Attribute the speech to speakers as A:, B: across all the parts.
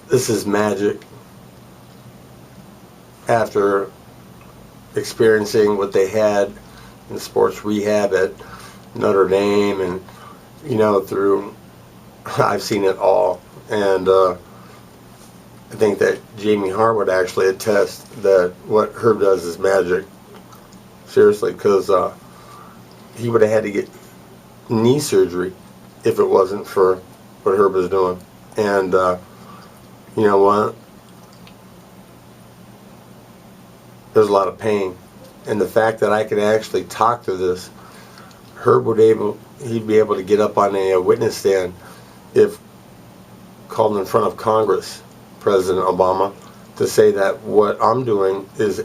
A: this is magic after experiencing what they had in sports rehab at Notre Dame, and through I've seen it all, and I think that Jamie Hart would actually attest that what Herb does is magic. Seriously, because he would have had to get knee surgery if it wasn't for what Herb is doing. And you know what? There's a lot of pain. And the fact that I could actually talk to this, Herb he'd be able to get up on a witness stand if called in front of Congress, President Obama, to say that what I'm doing is,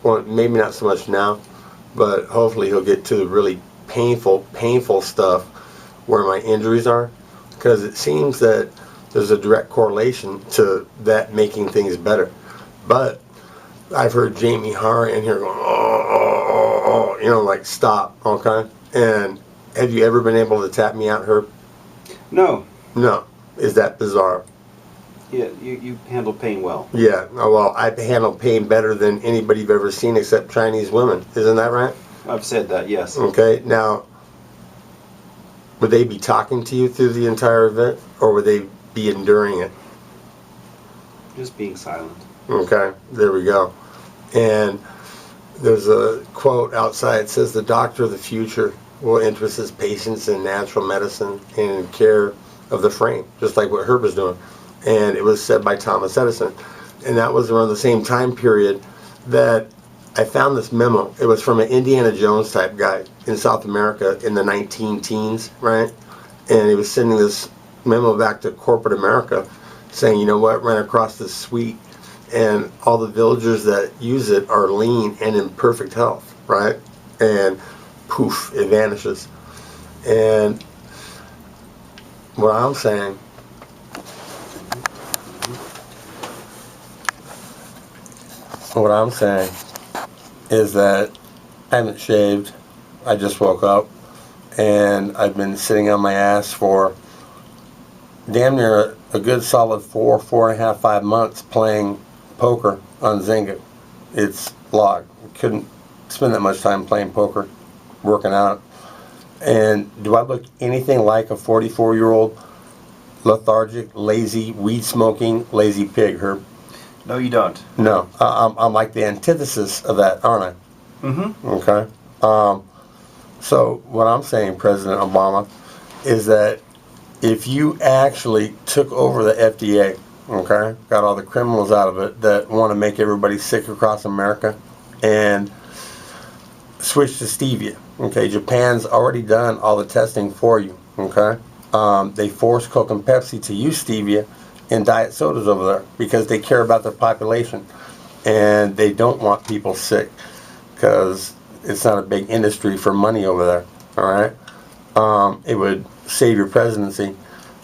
A: well, maybe not so much now, but hopefully he'll get to the really painful stuff where my injuries are, because it seems that there's a direct correlation to that making things better. But I've heard Jamie Hart in here going, like, stop, okay? And have you ever been able to tap me out, Herb?
B: No.
A: No. Is that bizarre?
B: Yeah, you handle pain well.
A: Yeah, well, I handle pain better than anybody you've ever seen except Chinese women. Isn't that right?
B: I've said that, yes.
A: Okay, now, would they be talking to you through the entire event, or would they be enduring it?
B: Just being silent.
A: Okay, there we go. And there's a quote outside. It says, "The doctor of the future will interest his patients in natural medicine and in care of the frame," just like what Herb is doing. And it was said by Thomas Edison. And that was around the same time period that I found this memo. It was from an Indiana Jones type guy in South America in the 19-teens, right? And he was sending this memo back to corporate America saying, you know what, ran across this suite, and all the villagers that use it are lean and in perfect health, right? And poof, it vanishes. And what I'm saying, is that I haven't shaved. I just woke up, and I've been sitting on my ass for damn near a good solid 4.5, 5 months playing poker on Zynga. It's logged. Couldn't spend that much time playing poker, working out. And do I look anything like a 44-year-old lethargic, lazy, weed-smoking, lazy pig, Herb?
B: No, you don't.
A: No. I'm like the antithesis of that, aren't I?
B: Mm-hmm.
A: Okay. So what I'm saying, President Obama, is that if you actually took over the FDA, okay, got all the criminals out of it that want to make everybody sick across America, and switch to stevia, okay, Japan's already done all the testing for you, okay, they force Coke and Pepsi to use stevia in diet sodas over there because they care about their population, and they don't want people sick because it's not a big industry for money over there, all right. It would save your presidency,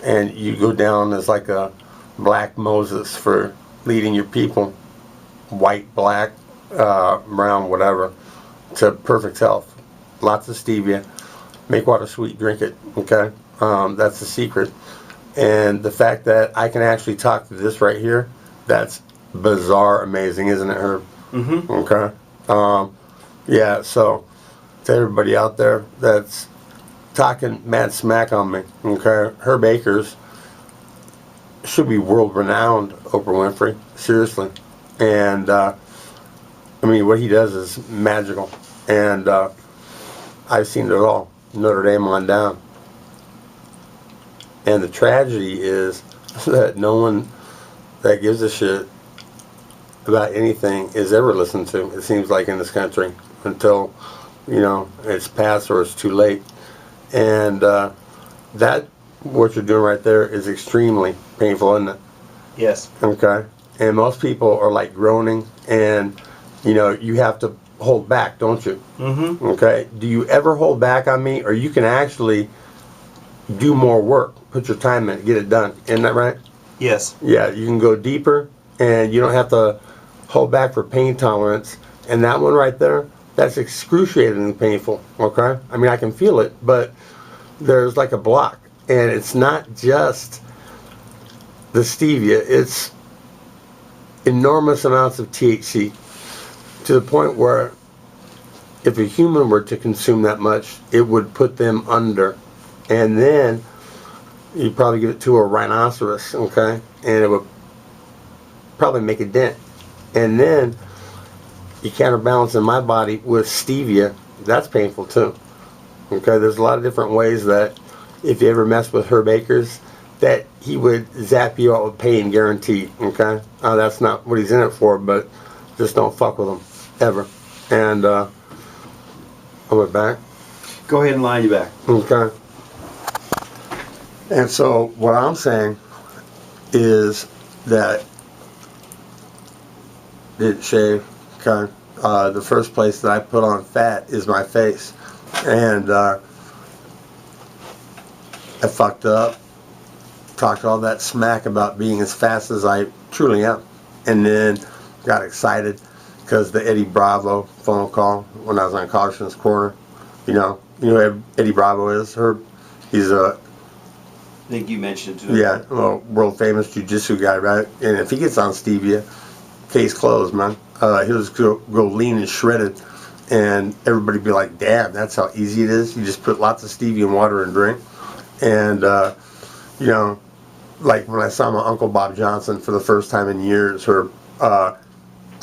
A: and you go down as like a black Moses for leading your people, white, black, brown, whatever, to perfect health. Lots of stevia. Make water sweet, drink it, okay? That's the secret. And the fact that I can actually talk to this right here, that's bizarre amazing, isn't it, Herb?
B: Mm-hmm.
A: Okay. Yeah, so to everybody out there that's talking mad smack on me, okay, Herb Akers should be world renowned, Oprah Winfrey, seriously. And I mean, what he does is magical, and I've seen it all, Notre Dame on down. And the tragedy is that no one that gives a shit about anything is ever listened to, it seems like, in this country, until, it's past or it's too late. And that, what you're doing right there, is extremely painful, isn't it?
B: Yes.
A: Okay. And most people are like groaning, and you have to hold back, don't you?
B: Mm-hmm.
A: Okay. Do you ever hold back on me, or you can actually do more work, put your time in, get it done? Isn't that right?
B: Yes.
A: Yeah. You can go deeper, and you don't have to hold back for pain tolerance. And that one right there, that's excruciatingly painful. Okay. I mean, I can feel it, but there's like a block, and it's not just the stevia, it's enormous amounts of THC to the point where if a human were to consume that much, it would put them under. And then you'd probably give it to a rhinoceros, okay? And it would probably make a dent. And then you counterbalance in my body with stevia. That's painful too. Okay, there's a lot of different ways that if you ever mess with Herb Akers, that he would zap you out with pain guaranteed. Okay, that's not what he's in it for, but just don't fuck with him ever. And I went back.
B: Go ahead and line you back.
A: Okay. And so what I'm saying is that didn't shave. Okay. The first place that I put on fat is my face, and I fucked up. Talked all that smack about being as fast as I truly am, and then got excited because the Eddie Bravo phone call when I was on Caution's Corner. You know who Eddie Bravo is? He's a
B: I think you mentioned too.
A: yeah, well, world famous jiu-jitsu guy, right? And if he gets on stevia, case closed, man. He'll just go lean and shredded, and everybody be like, "Damn, that's how easy it is. You just put lots of stevia in water and drink." And like when I saw my Uncle Bob Johnson for the first time in years, I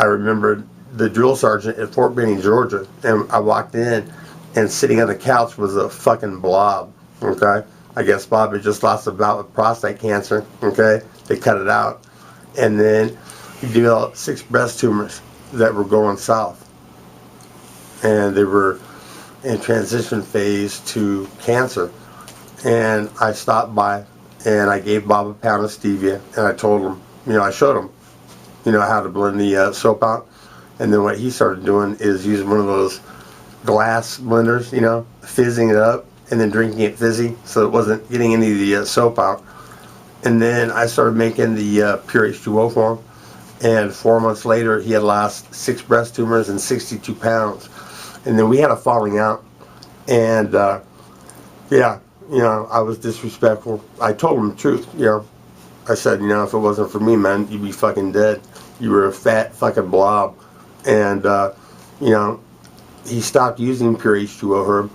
A: remembered the drill sergeant at Fort Benning, Georgia, and I walked in, and sitting on the couch was a fucking blob. Okay, I guess Bob had just lost a bout with prostate cancer. Okay, they cut it out, and then he developed 6 breast tumors that were going south, and they were in transition phase to cancer. And I stopped by, and I gave Bob a pound of stevia, and I told him, I showed him, how to blend the soap out. And then what he started doing is using one of those glass blenders, fizzing it up, and then drinking it fizzy, so it wasn't getting any of the soap out. And then I started making the pure H2O for him. And 4 months later, he had lost 6 breast tumors and 62 pounds. And then we had a falling out. And, I was disrespectful. I told him the truth, I said, if it wasn't for me, man, you'd be fucking dead. You were a fat fucking blob. And, he stopped using pure H2O herb.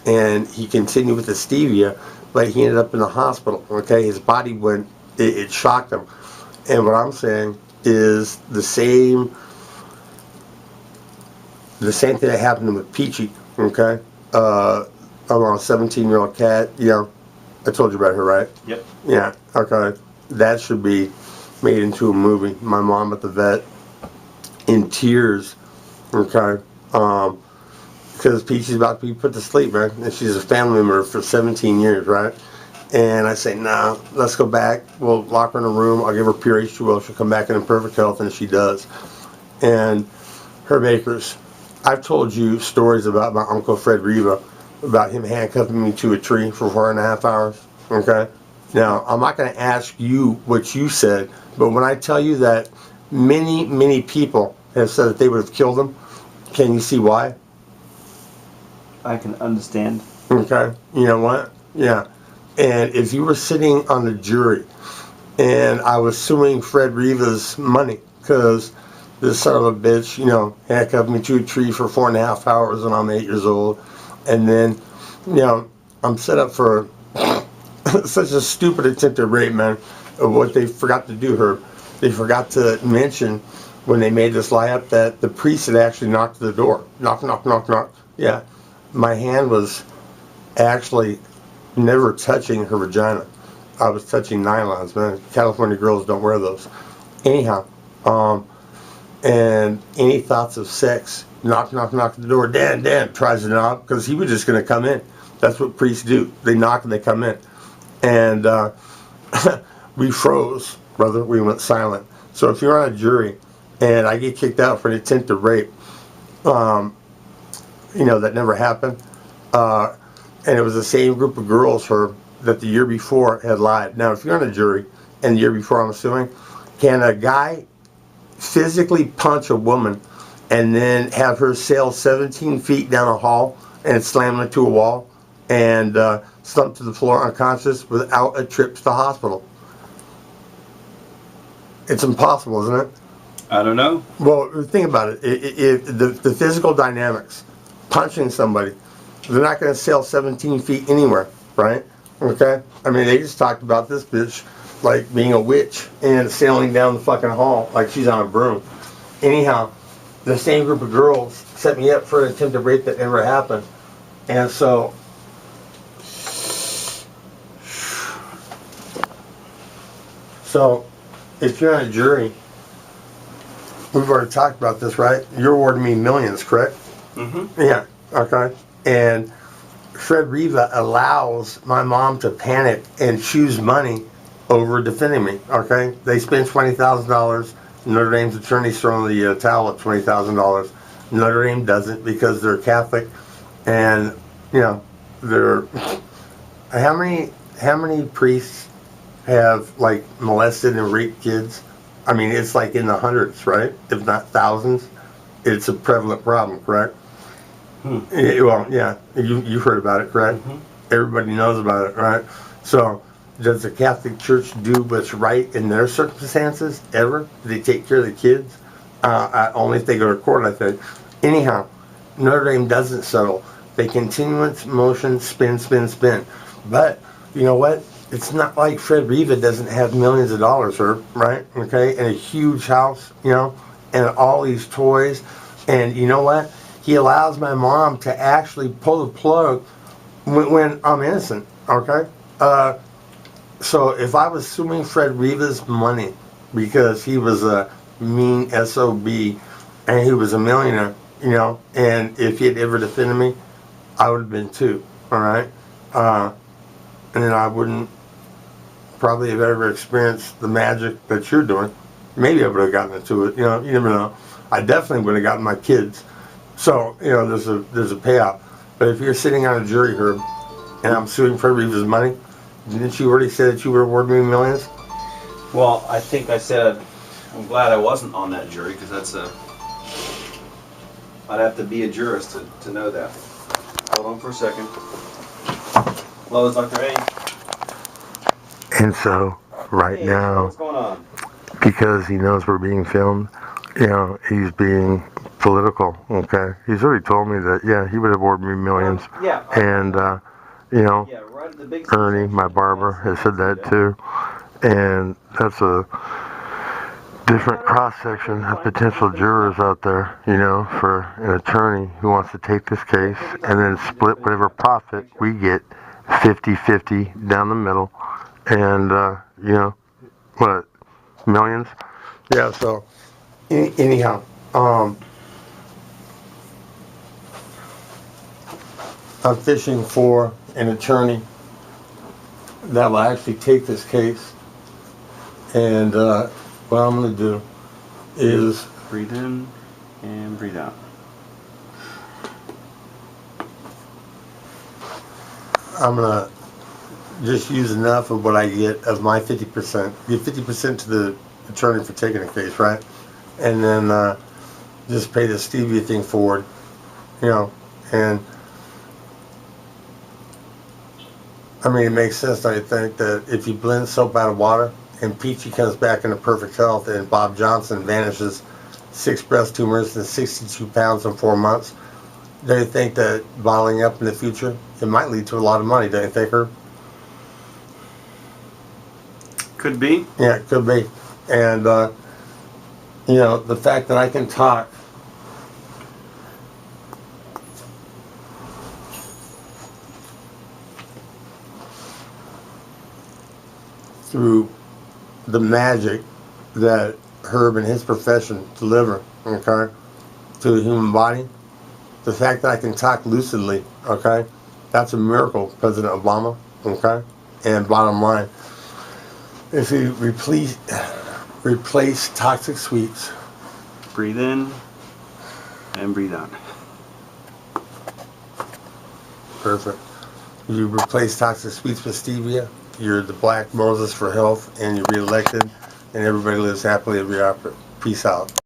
A: And he continued with the stevia, but he ended up in the hospital, okay? His body went, it shocked him. And what I'm saying is the same thing that happened with Peachy, okay? I'm on a 17-year-old cat, I told you about her, right?
B: Yep.
A: Yeah, okay. That should be made into a movie. My mom at the vet in tears, okay? Because Peachy's about to be put to sleep, man. And she's a family member for 17 years, right? And I say, nah, let's go back. We'll lock her in a room. I'll give her pure H2O. She'll come back in perfect health, and she does. And Herb Akers, I've told you stories about my Uncle Fred Riva, about him handcuffing me to a tree for 4.5 hours, okay? Now, I'm not going to ask you what you said, but when I tell you that many, many people have said that they would have killed him, can you see why?
B: I can understand.
A: Okay, you know what? Yeah. And if you were sitting on the jury and I was suing Fred Riva's money because this son of a bitch, handcuffed me to a tree for 4.5 hours when I'm 8 years old, and then, I'm set up for such a stupid attempted rape, man, of what they forgot to do, Herb. They forgot to mention when they made this lie up that the priest had actually knocked at the door. Knock, knock, knock, knock. Yeah. My hand was actually never touching her vagina. I was touching nylons, man. California girls don't wear those. Anyhow, and any thoughts of sex, knock, knock, knock at the door. Dan tries to knock because he was just going to come in. That's what priests do. They knock and they come in. And we froze, brother. We went silent. So if you're on a jury and I get kicked out for an attempted rape, that never happened. And it was the same group of girls that the year before had lied. Now, if you're on a jury and the year before I'm assuming, can a guy physically punch a woman and then have her sail 17 feet down a hall and slam into a wall and slump to the floor unconscious without a trip to the hospital? It's impossible, isn't it?
B: I don't know.
A: Well, think about it. The physical dynamics, punching somebody, they're not going to sail 17 feet anywhere, right? Okay? I mean, they just talked about this bitch like being a witch and sailing down the fucking hall like she's on a broom. Anyhow, the same group of girls set me up for an attempted rape that never happened. And so, if you're on a jury, we've already talked about this, right? You're awarding me millions, correct?
B: Mm-hmm.
A: Yeah, okay. And Fred Riva allows my mom to panic and choose money over defending me, okay? They spend $20,000. Notre Dame's attorney's throwing the towel at $20,000. Notre Dame doesn't because they're Catholic, and you know they're. How many priests have like molested and raped kids? I mean, it's like in the hundreds, right? If not thousands. It's a prevalent problem, correct? Well, yeah, you've heard about it, correct?
B: Mm-hmm.
A: Everybody knows about it, right? So, does the Catholic Church do what's right in their circumstances ever? Do they take care of the kids? Only if they go to court, I think. Anyhow, Notre Dame doesn't settle. They continuous motion, spin, spin, spin. But, you know what? It's not like Fred Riva doesn't have millions of dollars, right? Okay? And a huge house, you know, and all these toys. And you know what? He allows my mom to actually pull the plug when I'm innocent, okay? So if I was suing Fred Riva's money because he was a mean SOB and he was a millionaire, you know, and if he had ever defended me, I would have been too, all right? And then I wouldn't probably have ever experienced the magic that you're doing. Maybe I would have gotten into it, you know, you never know. I definitely would have gotten my kids. So, you know, there's a payout. But if you're sitting on a jury, Herb, and I'm suing Fred Riva's money, didn't you already say that you would award me millions?
B: Well, I think I said I'm glad I wasn't on that jury because I'd have to be a jurist to know that. Hold on for a second. Hello, it's Dr. A.
A: And so, right now,
B: what's going on?
A: because he knows we're being filmed, you know, he's being political, okay? He's already told me that, yeah, he would award me millions.
B: Yeah.
A: And, you know,
B: Yeah, right at the big
A: Ernie, my barber, has said that too. And that's a different cross-section of potential jurors out there, you know, for an attorney who wants to take this case and then split whatever profit we get 50-50 down the middle. And, you know, what, millions? Yeah, so, anyhow, I'm fishing for an attorney that will actually take this case, and what I'm going to do is
B: breathe in and breathe out.
A: I'm going to just use enough of what I get of my 50%, give 50% to the attorney for taking the case, right? And then just pay the stevia thing forward, you know, and I mean, it makes sense, don't you think, that if you blend soap out of water and Peachy comes back into perfect health and Bob Johnson vanishes 6 breast tumors and 62 pounds in 4 months, don't you think that bottling up in the future, it might lead to a lot of money, don't you think, Herb?
B: Could be.
A: Yeah, it could be. And, you know, the fact that I can talk through the magic that Herb and his profession deliver, okay, to the human body, the fact that I can talk lucidly, okay, that's a miracle, President Obama, okay? And bottom line, if you replace toxic sweets,
B: Breathe in and breathe out.
A: perfect. You replace toxic sweets with stevia, you're the Black Moses for health, and you're reelected, and everybody lives happily ever after. Peace out.